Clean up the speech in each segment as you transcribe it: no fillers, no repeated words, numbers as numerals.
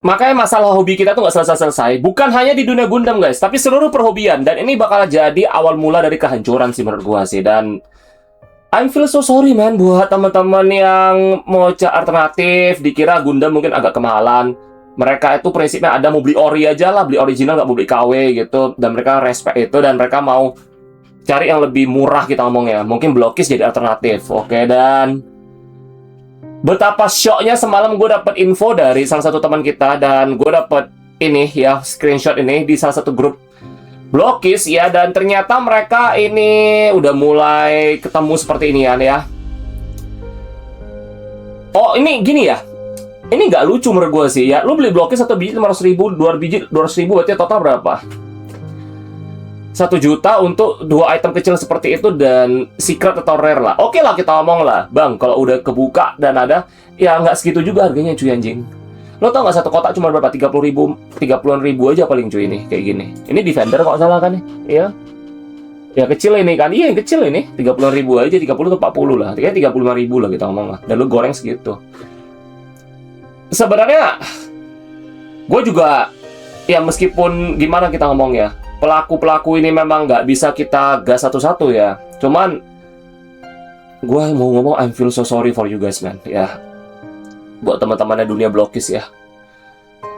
Makanya masalah hobi kita tuh nggak selesai-selesai. Bukan hanya di dunia Gundam, guys, tapi seluruh perhobian. Dan ini bakal jadi awal mula dari kehancuran sih menurut gua sih. Dan I feel so sorry, man, buat teman-teman yang mau cari alternatif, dikira Gundam mungkin agak kemahalan. Mereka itu prinsipnya ada mau beli ori aja lah, beli original nggak mau beli KW gitu. Dan mereka respect itu dan mereka mau cari yang lebih murah kita ngomong ya. Mungkin Blokis jadi alternatif. Oke, dan betapa shocknya semalam gue dapet info dari salah satu teman kita dan gue dapet ini ya screenshot ini di salah satu grup Blokis ya, dan ternyata mereka ini udah mulai ketemu seperti ini ya. Oh ini gini ya, ini nggak lucu menurut gue sih ya. Lu beli Blokis satu biji 500.000, 200.000 berarti total berapa? 1 juta untuk 2 item kecil seperti itu dan secret atau rare lah. Oke lah kita ngomong lah, bang, kalau udah kebuka dan ada, ya nggak segitu juga harganya cuy anjing. Lo tau nggak satu kotak cuma berapa? 30.000, 30-an ribu aja paling cuy ini kayak gini. Ini Defender kok salah kan nih? Iya. Ya kecil ini kan, iya yang kecil ini 30-an ribu aja, 30 atau 40 lah, kayaknya 35.000 lah kita ngomong lah. Dan lo goreng segitu. Sebenarnya, gue juga, ya meskipun gimana kita ngomong ya, pelaku-pelaku ini memang nggak bisa kita gas satu-satu ya. Cuman gue mau ngomong I feel so sorry for you guys, man. Ya, buat teman-temannya dunia Blokis ya.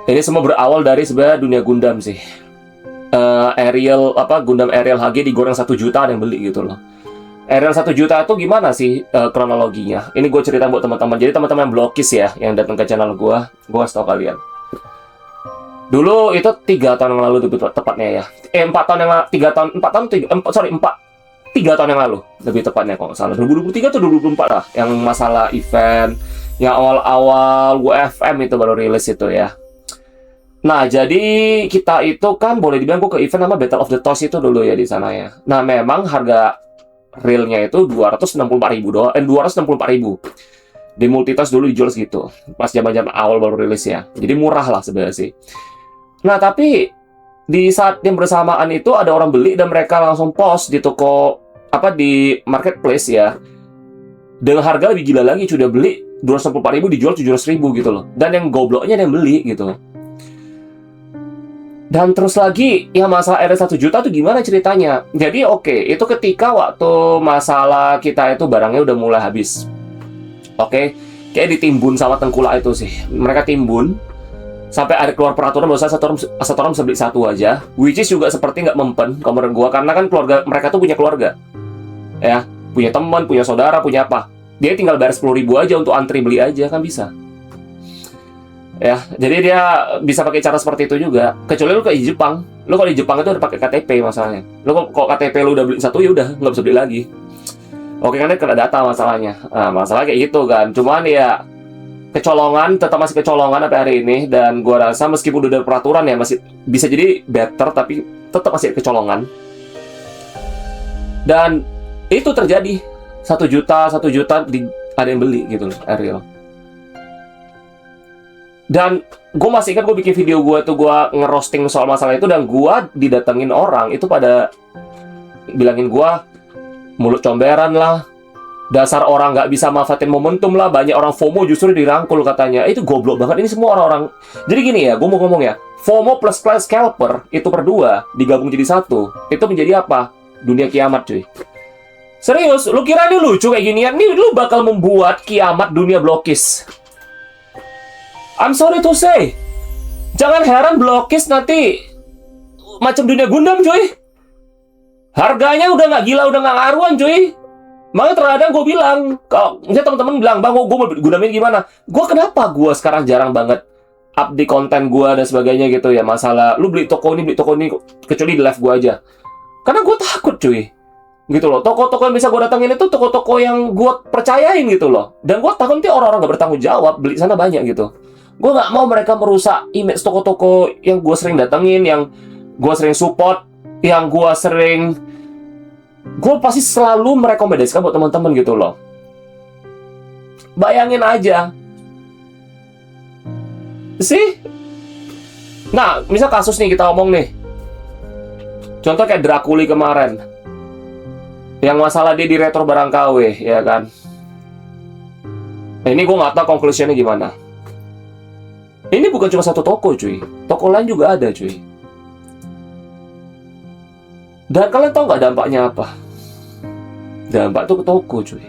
Ini semua berawal dari sebenarnya dunia Gundam sih. Gundam Ariel HG digoreng 1 juta ada yang beli gitu loh. Ariel 1 juta itu gimana sih kronologinya? Ini gue cerita buat teman-teman. Jadi teman-teman Blokis ya yang datang ke channel gue kasih tau kalian. Dulu itu 3 tahun yang lalu tepatnya ya. 4 tahun yang lalu, 3 tahun yang lalu lebih tepatnya kalau nggak salah. 2023 atau 2024 lah, yang masalah event, yang awal-awal WFM itu baru rilis itu ya. Nah, jadi kita itu kan boleh dibilang gue ke event nama Battle of the Toss itu dulu ya di sana ya. Nah, memang harga realnya itu 264.000 doang, 264.000. Di Multitos dulu dijual segitu. Pas zaman-zaman awal baru rilis ya. Jadi murah lah sebenarnya sih. Nah, tapi di saat yang bersamaan itu ada orang beli dan mereka langsung post di toko di marketplace ya. Dengan harga lebih gila lagi, sudah beli 264.000 dijual 700.000 gitu loh. Dan yang gobloknya yang beli gitu. Dan terus lagi, ya masalah RS 1 juta tuh gimana ceritanya? Jadi oke, itu ketika waktu masalah kita itu barangnya udah mulai habis. Oke, kayak ditimbun sama tengkulak itu sih. Mereka timbun sampai ada keluar peraturan bahwa satu orang bisa beli satu aja, which is juga seperti nggak mempen kalau menurut gua, karena kan keluarga mereka tuh punya keluarga ya, punya teman, punya saudara, punya apa, dia tinggal bayar 10.000 aja untuk antri beli aja kan bisa ya. Jadi dia bisa pakai cara seperti itu juga, kecuali lu ke Jepang. Lu kalau di Jepang itu udah pakai KTP masalahnya. Lu kalau KTP lu udah beli satu ya udah nggak bisa beli lagi. Oke, kan kena data masalahnya. Nah, masalah kayak gitu kan. Cuman ya kecolongan, tetap masih kecolongan sampai hari ini. Dan gua rasa meskipun udah ada peraturan ya, masih bisa jadi better, tapi tetap masih kecolongan. Dan itu terjadi 1 juta ada yang beli gitu loh, Ariel. Dan gue masih ingat gue bikin video gue tuh, gue ngerosting soal masalah itu, dan gue didatengin orang itu pada bilangin gue mulut comberan lah, dasar orang nggak bisa manfaatin momentum lah, banyak orang FOMO justru dirangkul katanya. Itu goblok banget ini semua orang-orang. Jadi gini ya, gue mau ngomong ya, FOMO plus scalper itu berdua digabung jadi satu, itu menjadi apa? Dunia kiamat cuy. Serius, lu kira ini lucu kayak ginian? Nih lu bakal membuat kiamat dunia Blokis. I'm sorry to say, jangan heran Blokis nanti macam dunia Gundam cuy. Harganya udah nggak gila, udah nggak ngaruhan cuy. Makanya terkadang gue bilang, kalau misalnya teman-teman bilang, bang, gue mau Gundam ini gimana? Gue kenapa gue sekarang jarang banget up di konten gue dan sebagainya gitu ya. Masalah lu beli toko ini, kecuali di live gue aja. Karena gue takut cuy. Gitu loh, toko-toko yang bisa gue datangin itu toko-toko yang gue percayain gitu loh. Dan gue takut nanti orang-orang gak bertanggung jawab beli sana banyak gitu. Gue gak mau mereka merusak image toko-toko yang gue sering datengin, yang gue sering support, yang gue pasti selalu merekomendasikan buat teman-teman gitu loh. Bayangin aja sih. Nah, misal kasus nih kita ngomong nih, contoh kayak Draculi kemarin, yang masalah dia di retro barang KW ya kan. Nah, ini gue gak tahu conclusionnya gimana. Ini bukan cuma satu toko cuy, toko lain juga ada cuy. Dan kalian tahu nggak dampaknya apa? Dampak itu ke toko cuy.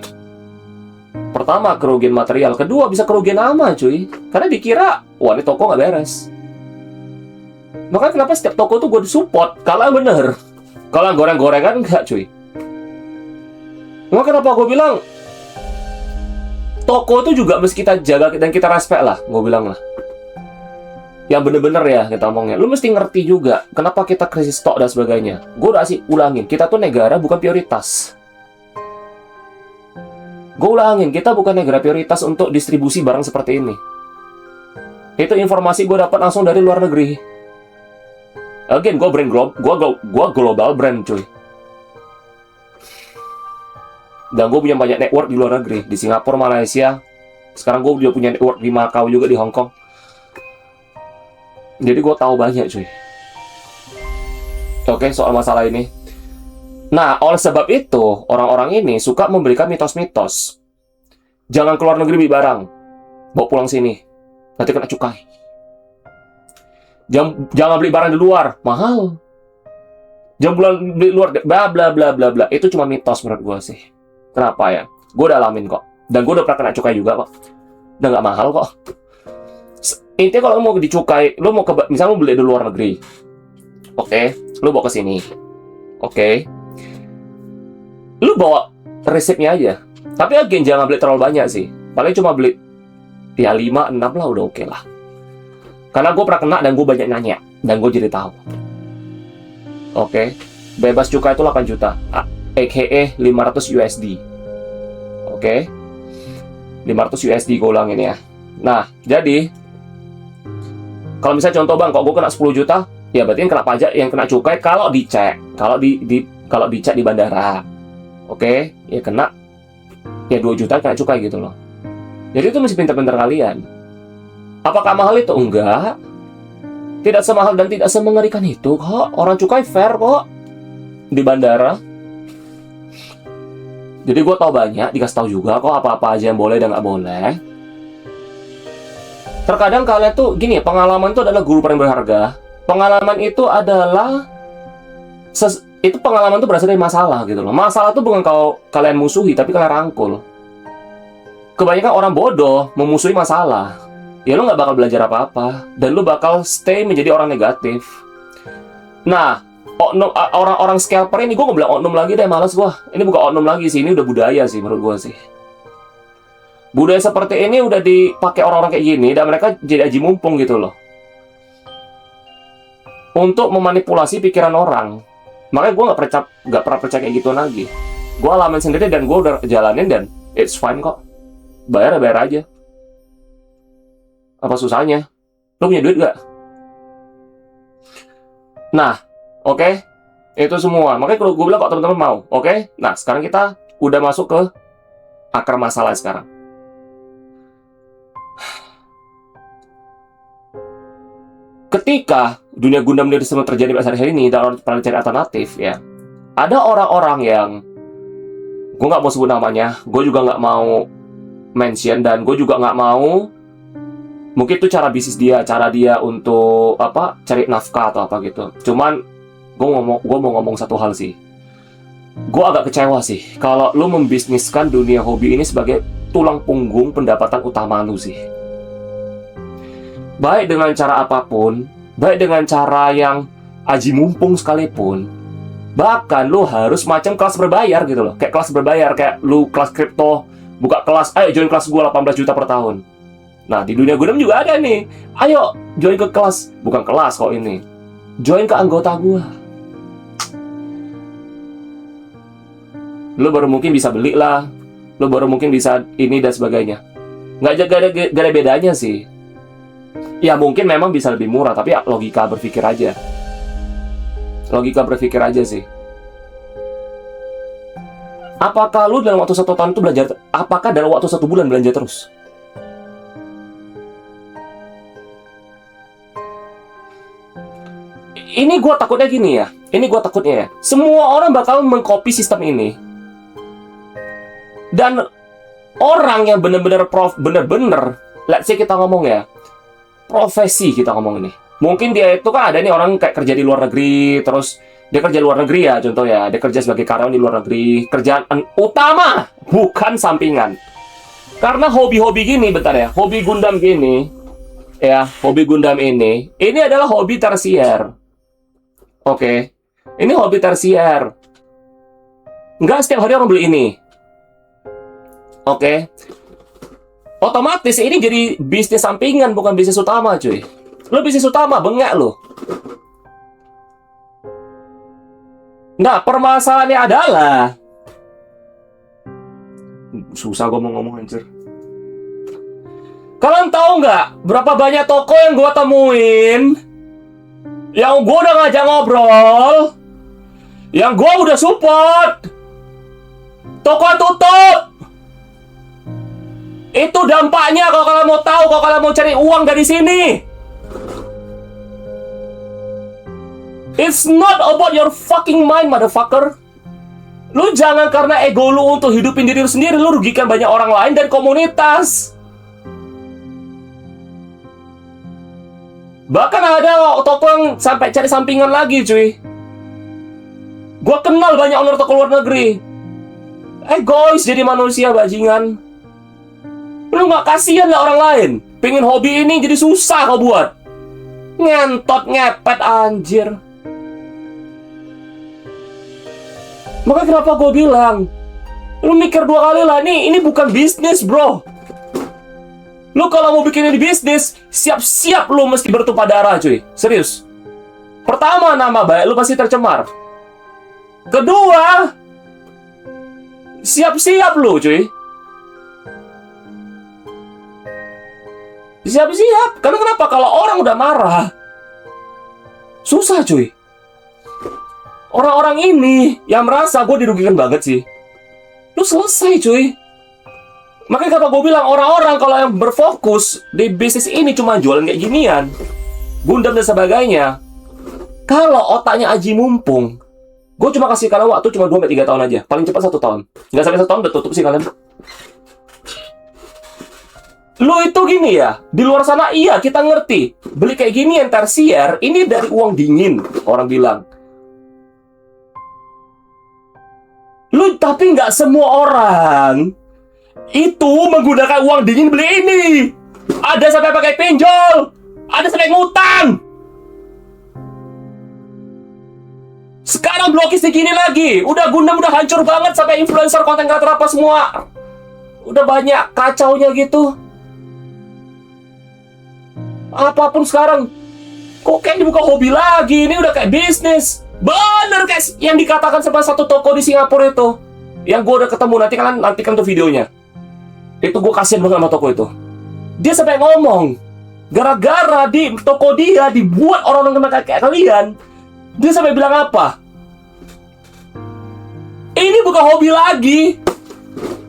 Pertama, kerugian material. Kedua, bisa kerugian nama cuy. Karena dikira, wah ini toko nggak beres. Makanya kenapa setiap toko tuh gue disupport. Kalau bener. Kalau goreng-gorengan enggak cuy. Maka kenapa gue bilang toko itu juga mesti kita jaga dan kita respect lah. Gue bilang lah. Yang bener-bener ya kita ngomongnya. Lu mesti ngerti juga kenapa kita krisis stok dan sebagainya. Gue udah ulangin. Kita tuh negara bukan prioritas. Gue ulangin, kita bukan negara prioritas untuk distribusi barang seperti ini. Itu informasi gue dapat langsung dari luar negeri. Again, gue global brand cuy. Dan gue punya banyak network di luar negeri, di Singapura, Malaysia. Sekarang gue juga punya network di Macau juga, di Hong Kong. Jadi gue tahu banyak cuy. Oke, soal masalah ini. Nah, oleh sebab itu, orang-orang ini suka memberikan mitos-mitos. Jangan keluar negeri beli barang. Bawa pulang sini. Nanti kena cukai. Jangan beli barang di luar. Mahal. Jangan beli luar. Bla bla bla bla bla. Itu cuma mitos menurut gue sih. Kenapa ya? Gue udah alamin kok. Dan gue udah pernah kena cukai juga kok. Udah nggak mahal kok. Intinya kalau lo mau dicukai, lo mau misalnya lo beli di luar negeri. Oke. Lo bawa ke sini. Oke. Lu bawa resepnya aja. Tapi again, jangan beli terlalu banyak sih. Paling cuma beli ya 5, 6 lah udah oke lah. Karena gue pernah kena dan gue banyak nanya. Dan gue jadi tahu. Oke. Bebas cukai itu 8 juta. AKA 500 USD. Oke. 500 USD gue ulangin ya. Nah, jadi kalau misalnya contoh bang, kalau gue kena 10 juta, ya berarti yang kena pajak, yang kena cukai kalau dicek. Kalau dicek di bandara. Oke, ya kena ya 2 juta kena cukai gitu loh. Jadi itu mesti pintar-pintar kalian. Apakah mahal itu? Enggak. Tidak semahal dan tidak semengerikan itu kok. Orang cukai fair kok di bandara. Jadi gue tahu banyak, dikasih tahu juga kok apa-apa aja yang boleh dan nggak boleh. Terkadang kalian tuh gini, pengalaman itu adalah guru paling berharga. Pengalaman itu adalah itu pengalaman tuh berasal dari masalah gitu loh. Masalah tuh bukan kalian musuhi, tapi kalian rangkul. Kebanyakan orang bodoh memusuhi masalah. Ya lu nggak bakal belajar apa-apa. Dan lu bakal stay menjadi orang negatif. Nah, orang-orang scalper ini, gue nggak bilang oknum lagi deh, males gue. Ini bukan oknum lagi sih, ini udah budaya sih menurut gue sih. Budaya seperti ini udah dipakai orang-orang kayak gini, dan mereka jadi aji mumpung gitu loh. Untuk memanipulasi pikiran orang. Makanya gue nggak pernah percaya kayak gitu lagi. Gue alamin sendiri dan gue udah jalanin dan it's fine kok. Bayar aja. Apa susahnya? Lo punya duit gak? Nah, oke. Itu semua. Makanya kalau gue bilang kok teman-teman mau. Oke? Nah, sekarang kita udah masuk ke akar masalah sekarang. Ketika dunia Gundam ini semua terjadi pada hari ini dan orang pada cari alternatif ya, ada orang-orang yang gue nggak mau sebut namanya, gue juga nggak mau mention dan gue juga nggak mau, mungkin itu cara bisnis dia, cara dia untuk apa, cari nafkah atau apa gitu. Cuman gue mau ngomong satu hal sih, gue agak kecewa sih kalau lu membisniskan dunia hobi ini sebagai tulang punggung pendapatan utama lu sih. Baik dengan cara apapun, baik dengan cara yang aji mumpung sekalipun, bahkan lu harus macam kelas berbayar gitu loh. Kayak kelas berbayar, kayak lu kelas kripto, buka kelas, ayo join kelas gua 18 juta per tahun. Nah, di dunia Gundam juga ada nih. Ayo join ke kelas, bukan kelas kok ini. Join ke anggota gua. Lu baru mungkin bisa beli lah, lu baru mungkin bisa ini dan sebagainya. Nggak ada bedanya sih. Ya mungkin memang bisa lebih murah, tapi ya logika berpikir aja. Logika berpikir aja sih. Apakah lu dalam waktu 1 tahun itu belajar? Apakah dalam waktu 1 bulan belanja terus? Ini gue takutnya gini ya. Ini gue takutnya ya. Semua orang bakal mengcopy sistem ini. Dan orang yang bener-bener let's say kita ngomong ya, profesi kita ngomong ini. Mungkin dia itu kan ada nih orang kayak kerja di luar negeri, terus dia kerja di luar negeri ya, contoh ya, dia kerja sebagai karyawan di luar negeri, kerjaan utama, bukan sampingan. Karena hobi-hobi gini, bentar ya, hobi Gundam gini, ya, hobi Gundam ini adalah hobi tersier. Oke, ini hobi tersier. Nggak setiap hari orang beli ini. Oke. Otomatis ini jadi bisnis sampingan, bukan bisnis utama, cuy. Lo bisnis utama, bengek lo. Nah, permasalahannya adalah susah gue mau ngomong anjir. Kalian tahu nggak berapa banyak toko yang gue temuin, yang gue udah ngajak ngobrol, yang gue udah support, toko tutup. Itu dampaknya kalau kalian mau tahu, kalau kalian mau cari uang dari sini. It's not about your fucking mind, motherfucker. Lu jangan karena ego lu untuk hidupin diri lu sendiri, lu rugikan banyak orang lain dan komunitas. Bahkan ada toko yang sampai cari sampingan lagi, cuy. Gua kenal banyak owner toko luar negeri. Egois jadi manusia, bajingan. Lu gak kasihan lah orang lain. Pengen hobi ini jadi susah kau buat. Ngentot, ngepet, anjir. Maka kenapa gue bilang, lu mikir 2 kali lah, ini bukan bisnis, bro. Lu kalau mau bikin ini bisnis, siap-siap lu mesti bertumpah darah, cuy. Serius. Pertama, nama baik lu pasti tercemar. Kedua, siap-siap lu, cuy. Siap-siap. Karena kenapa? Kalau orang udah marah, susah, cuy. Orang-orang ini yang merasa gue dirugikan banget sih, lu selesai, cuy. Makanya kenapa gue bilang orang-orang kalau yang berfokus di bisnis ini cuma jualan kayak ginian, Gundam dan sebagainya, kalau otaknya aji mumpung, gue cuma kasih kalian waktu cuma 2-3 tahun aja, paling cepat 1 tahun. Nggak sampai 1 tahun udah tutup sih kalian. Lu itu gini ya, di luar sana iya kita ngerti, beli kayak gini yang tersier, ini dari uang dingin, orang bilang. Lu tapi nggak semua orang itu menggunakan uang dingin beli ini. Ada sampai pakai pinjol, ada sampai ngutang. Sekarang blokis segini lagi, udah Gundam udah hancur banget sampai influencer, konten kreator apa semua. Udah banyak kacaunya gitu. Apapun sekarang, kok kayak dibuka hobi lagi, ini udah kayak bisnis. Bener kayak yang dikatakan sama satu toko di Singapura itu, yang gue udah ketemu, nantikan tuh videonya. Itu gue kasihan banget sama toko itu. Dia sampai ngomong, gara-gara di toko dia dibuat orang-orang kayak kalian, dia sampai bilang apa? Ini bukan hobi lagi,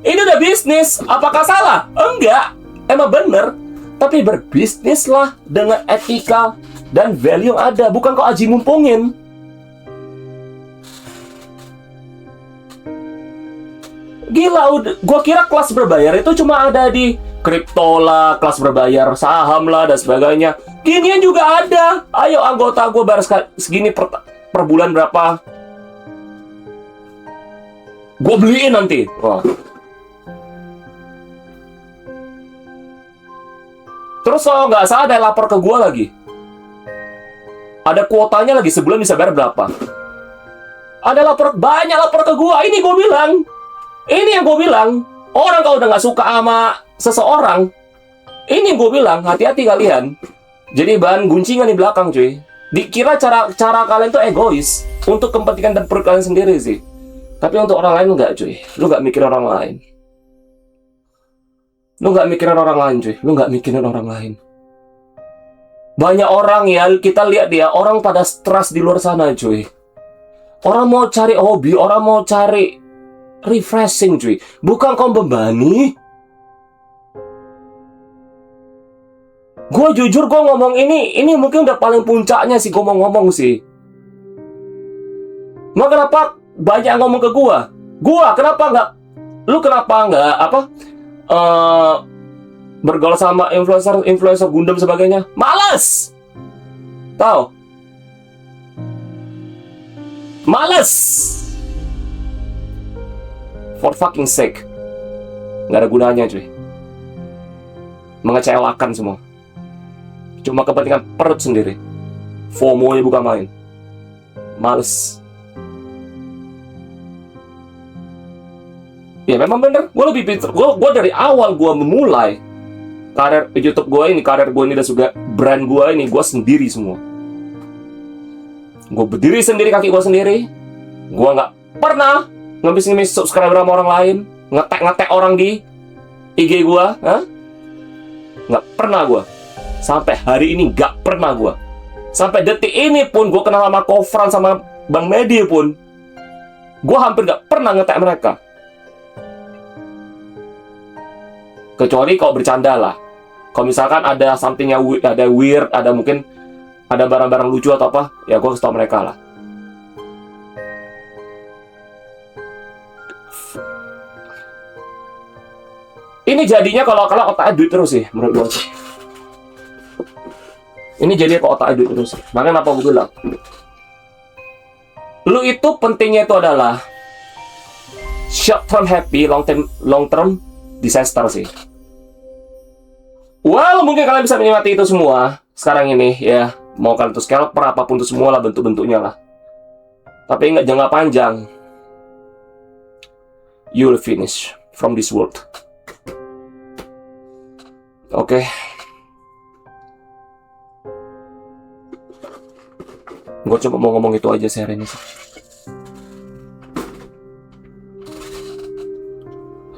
ini udah bisnis. Apakah salah? Enggak, emang bener. Tapi berbisnislah dengan etika dan value yang ada, bukan kau aji mumpungin. Gila, gue kira kelas berbayar itu cuma ada di kripto lah, kelas berbayar saham lah, dan sebagainya. Ginian juga ada. Ayo anggota gue bayar segini per bulan berapa. Gue beliin nanti. Wah. Terus kalau nggak salah ada lapor ke gue lagi. Ada kuotanya lagi, sebulan bisa bayar berapa. Ada banyak lapor ke gue. Ini gue bilang. Ini yang gue bilang, orang kalau udah nggak suka sama seseorang, ini yang gue bilang, hati-hati kalian. Jadi bahan guncingan di belakang, cuy. Dikira cara kalian tuh egois untuk kepentingan dan perut kalian sendiri sih. Tapi untuk orang lain enggak, cuy. Lu nggak mikirin orang lain. Lu nggak mikirin orang lain, cuy. Lu nggak mikirin orang lain. Banyak orang ya, kita lihat dia, orang pada stres di luar sana, cuy. Orang mau cari hobi, orang mau cari refreshing, cuy. Bukan kau membebani. Gue jujur, gue ngomong ini mungkin udah paling puncaknya sih gue mau ngomong sih. Mau kenapa banyak ngomong ke gue? Kenapa nggak? Lu kenapa nggak bergaul sama influencer Gundam sebagainya. Males. Tahu? Males. For fucking sake. Nggak ada gunanya cuy. Mengecewakan semua. Cuma kepentingan perut sendiri. FOMO-nya bukan main. Males. Ya memang bener, gue lebih pinter. Gue dari awal gue memulai karir YouTube gue ini, karir gue ini dan juga brand gue ini, gue sendiri semua. Gue berdiri sendiri, kaki gue sendiri. Gue nggak pernah ngemis-ngemis subscriber sama orang lain, ngetek orang di IG gue, nggak pernah gue. Sampai hari ini nggak pernah gue. Sampai detik ini pun gue kenal sama Kofran sama Bang Medi pun, gue hampir nggak pernah ngetek mereka. Kecuali kalau bercanda lah. Kalau misalkan ada something yang ada weird, ada mungkin ada barang-barang lucu atau apa, ya gue kasih tau mereka lah. Ini jadinya kalau otaknya duit terus sih, menurut gue. Ini jadinya kalau otaknya duit terus. Makanya apa gue bilang, lu itu pentingnya itu adalah short term happy, long term disaster sih. Well, mungkin kalian bisa menikmati itu semua sekarang ini ya. Mau kalian itu scalper apapun itu semua lah bentuk-bentuknya lah. Tapi ingat jangka panjang, you will finish from this world. Oke. Gue cuma mau ngomong itu aja sih hari ini sih.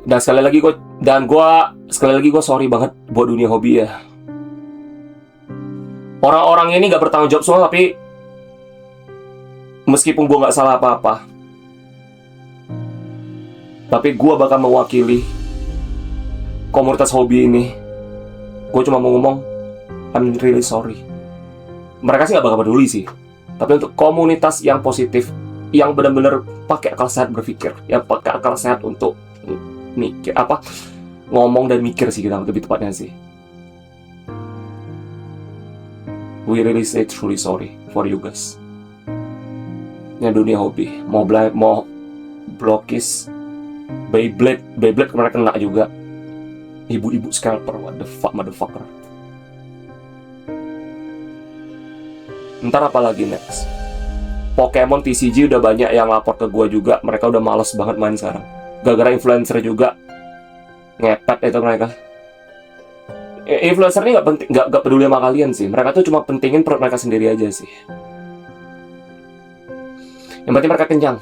Dan sekali lagi gue sorry banget buat dunia hobi ya. Orang-orang ini gak bertanggung jawab semua, tapi meskipun gue gak salah apa-apa, tapi gue bakal mewakili komunitas hobi ini. Gue cuma mau ngomong, I'm really sorry. Mereka sih gak bakal peduli sih, tapi untuk komunitas yang positif, yang benar-benar pakai akal sehat berpikir, yang pakai akal sehat untuk mikir ngomong dan mikir sih, kita lebih tepatnya sih. We really say truly sorry for you guys. Yang dunia hobi, mau blokis, Beyblade kemarin kena juga. Ibu-ibu scalper, what the fuck, motherfucker. Ntar apa lagi next? Pokemon TCG udah banyak yang lapor ke gua juga, mereka udah males banget main sekarang. Gara-gara influencer juga ngepet itu mereka. Influencer ini nggak peduli sama kalian sih. Mereka tuh cuma pentingin perut mereka sendiri aja sih. Yang penting mereka kenyang,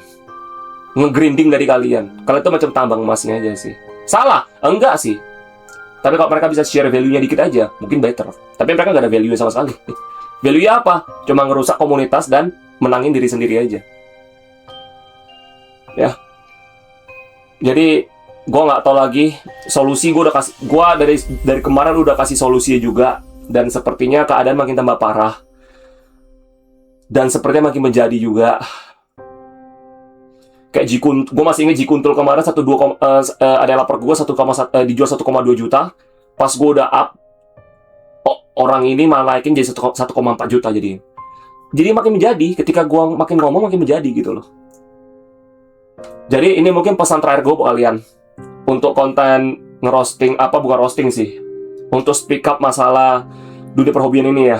nge-grinding dari kalian. Kalian tuh macam tambang emasnya aja sih. Salah? Enggak sih. Tapi kalau mereka bisa share value-nya dikit aja, mungkin better. Tapi mereka nggak ada value sama sekali. Value apa? Cuma ngerusak komunitas dan menangin diri sendiri aja. Ya. Jadi gue nggak tahu lagi solusi. Gue dari kemarin udah kasih solusinya juga, dan sepertinya keadaan makin tambah parah dan sepertinya makin menjadi juga. Kayak gue masih ingat Jikuntul kemarin ada lapor gue dijual 1,2 juta. Pas gue udah up, orang ini malah naikin jadi 1,4 juta jadi makin menjadi. Ketika gue makin ngomong makin menjadi gitu loh. Jadi ini mungkin pesan terakhir gue buat kalian untuk konten ngerosting, bukan roasting sih, untuk speak up masalah dunia perhobian ini ya.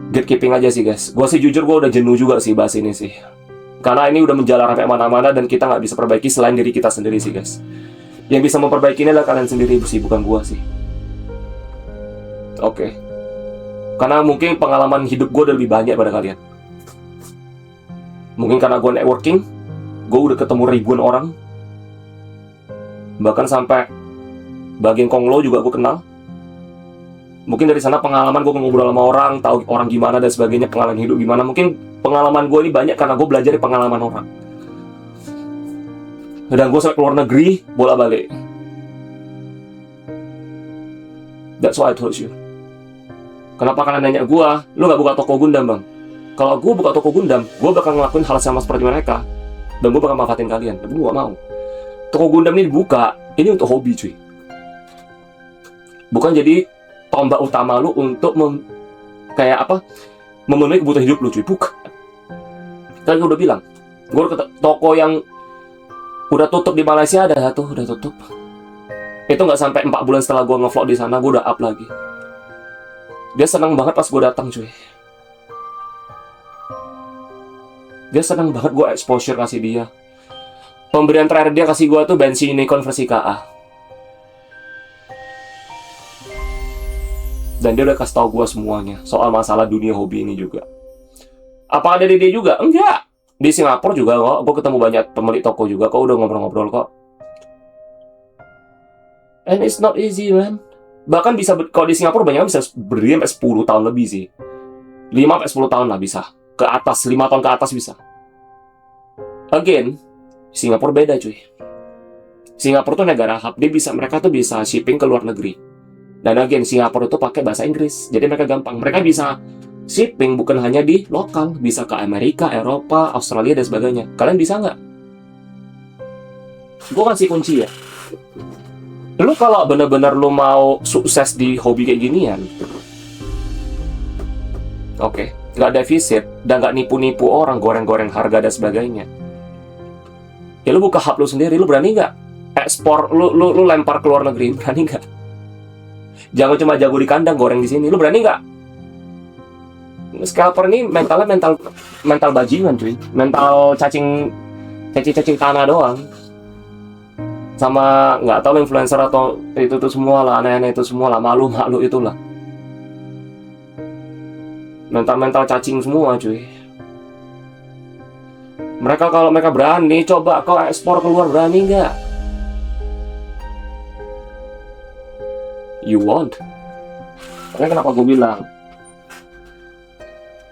Gatekeeping aja sih guys. Gue sih jujur gue udah jenuh juga sih bahas ini sih, karena ini udah menjalar sampai mana-mana dan kita nggak bisa perbaiki selain diri kita sendiri sih guys. Yang bisa memperbaiki ini adalah kalian sendiri sih, bukan gue sih. Oke. Karena mungkin pengalaman hidup gue udah lebih banyak pada kalian. Mungkin karena gue networking, gue udah ketemu ribuan orang. Bahkan sampai bagian Konglo juga gue kenal. Mungkin dari sana pengalaman gue ngobrol sama orang, tahu orang gimana dan sebagainya, pengalaman hidup gimana. Mungkin pengalaman gue ini banyak karena gue belajar dari pengalaman orang. Dan gue sampai keluar negeri, bolak-balik. That's why I told you. Kenapa kalian nanya gue, lu gak buka toko Gundam bang? Kalau gue buka toko Gundam, gue bakal ngelakuin hal sama seperti mereka. Dan gue bakal manfaatin kalian, tapi gue gak mau. Toko Gundam ini dibuka Ini untuk hobi cuy. Bukan jadi tombak utama lu untuk kayak apa, memenuhi kebutuhan hidup lu cuy. Bukan. Kan gue udah bilang, gue ke toko yang udah tutup di Malaysia ada satu, udah tutup. Itu nggak sampai 4 bulan setelah gue ngevlog di sana, gue udah up lagi. Dia senang banget pas gue datang cuy. Dia senang banget gue exposure kasih dia. Pemberian terakhir dia kasih gue tuh bensin Nikon versi KA. Dan dia udah kasih tau gue semuanya soal masalah dunia hobi ini juga. Apa ada di dia juga? Enggak. Di Singapura juga kok. Gue ketemu banyak pemilik toko juga kok, udah ngobrol-ngobrol kok. And it's not easy man. Bahkan bisa, kalau di Singapura banyak bisa berdiri sampai 10 tahun lebih sih. 5-10 tahun lah bisa. Ke atas, 5 tahun ke atas bisa. Again, Singapura beda cuy. Singapura tuh negara hub, mereka tuh bisa shipping ke luar negeri. Dan again, Singapura itu pakai bahasa Inggris, jadi mereka gampang. Mereka bisa shipping bukan hanya di lokal, bisa ke Amerika, Eropa, Australia dan sebagainya. Kalian bisa nggak? Gue kasih kunci ya. Lu kalau bener-bener lu mau sukses di hobi kayak ginian, oke, nggak defisit dan nggak nipu-nipu orang, goreng-goreng harga dan sebagainya. Ya lu buka hub lu sendiri, lu berani nggak? Ekspor, lu lempar ke luar negeri, berani nggak? Jangan cuma jago di kandang, goreng di sini, lu berani nggak? Scalper ini mental bajingan cuy, mental cacing tanah doang. Sama nggak tahu influencer atau itu tuh semua lah, aneh-aneh itu semua lah, malu itulah. Mental cacing semua cuy. Mereka kalau mereka berani, coba kau ekspor keluar, berani nggak? You won't. Makanya kenapa gue bilang,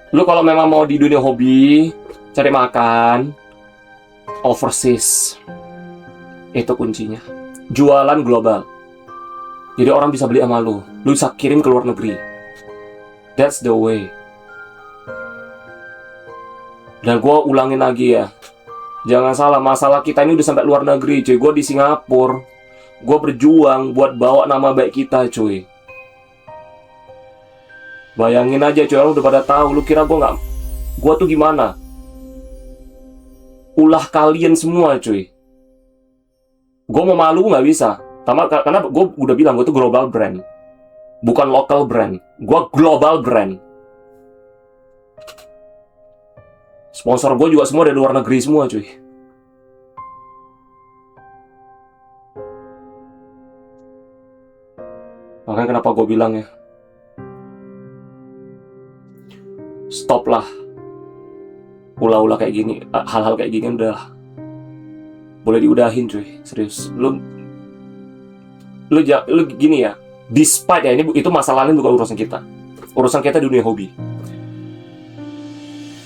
lu kalau memang mau di dunia hobi, cari makan, overseas, itu kuncinya. Jualan global. Jadi orang bisa beli sama lu bisa kirim ke luar negeri. That's the way. Dan gue ulangin lagi ya, jangan salah, masalah kita ini udah sampai luar negeri cuy. Gue di Singapura, gue berjuang buat bawa nama baik kita cuy. Bayangin aja cuy, orang udah pada tahu. Lu kira gue tuh gimana? Ulah kalian semua cuy. Gue mau malu nggak bisa, karena gue udah bilang gue tuh global brand, bukan local brand. Gue global brand. Sponsor gue juga semua dari luar negeri semua cuy. Makanya kenapa gue bilang ya, stop lah ulah-ulah kayak gini. Hal-hal kayak gini udah boleh diudahin cuy, serius. Lu gini ya, despite ya, itu masalahnya bukan urusan kita. Urusan kita dunia hobi.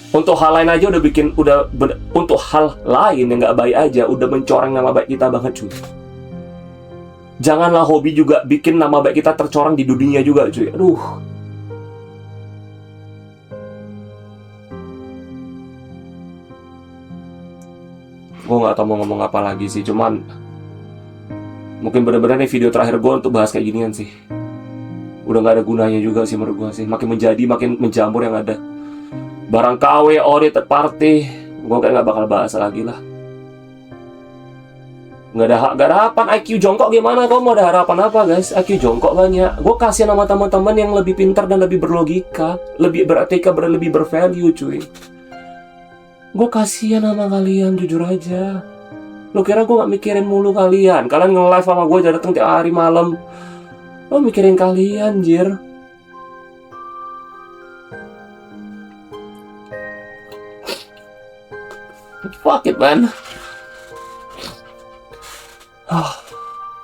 Untuk hal lain aja untuk hal lain yang nggak baik aja udah mencoreng nama baik kita banget cuy. Janganlah hobi juga bikin nama baik kita tercoreng di dunia juga cuy. Aduh. Gue nggak tahu mau ngomong apa lagi sih, cuman mungkin bener-bener nih video terakhir gue untuk bahas kayak ginian sih. Udah nggak ada gunanya juga sih menurut gue sih. Makin menjamur yang ada. Barang KW, ori, third party, gue kayak nggak bakal bahas lagi lah. Nggak ada harapan. IQ jongkok gimana? Kau mau ada harapan apa guys? IQ jongkok banyak. Gue kasih nama teman-teman yang lebih pintar dan lebih berlogika, lebih beretika, lebih bervalue cuy. Gue kasihan sama kalian, jujur aja. Lo kira gue gak mikirin mulu kalian? Kalian nge-live sama gue dateng tiap hari malam. Lo mikirin kalian, jir. Fuck it, man.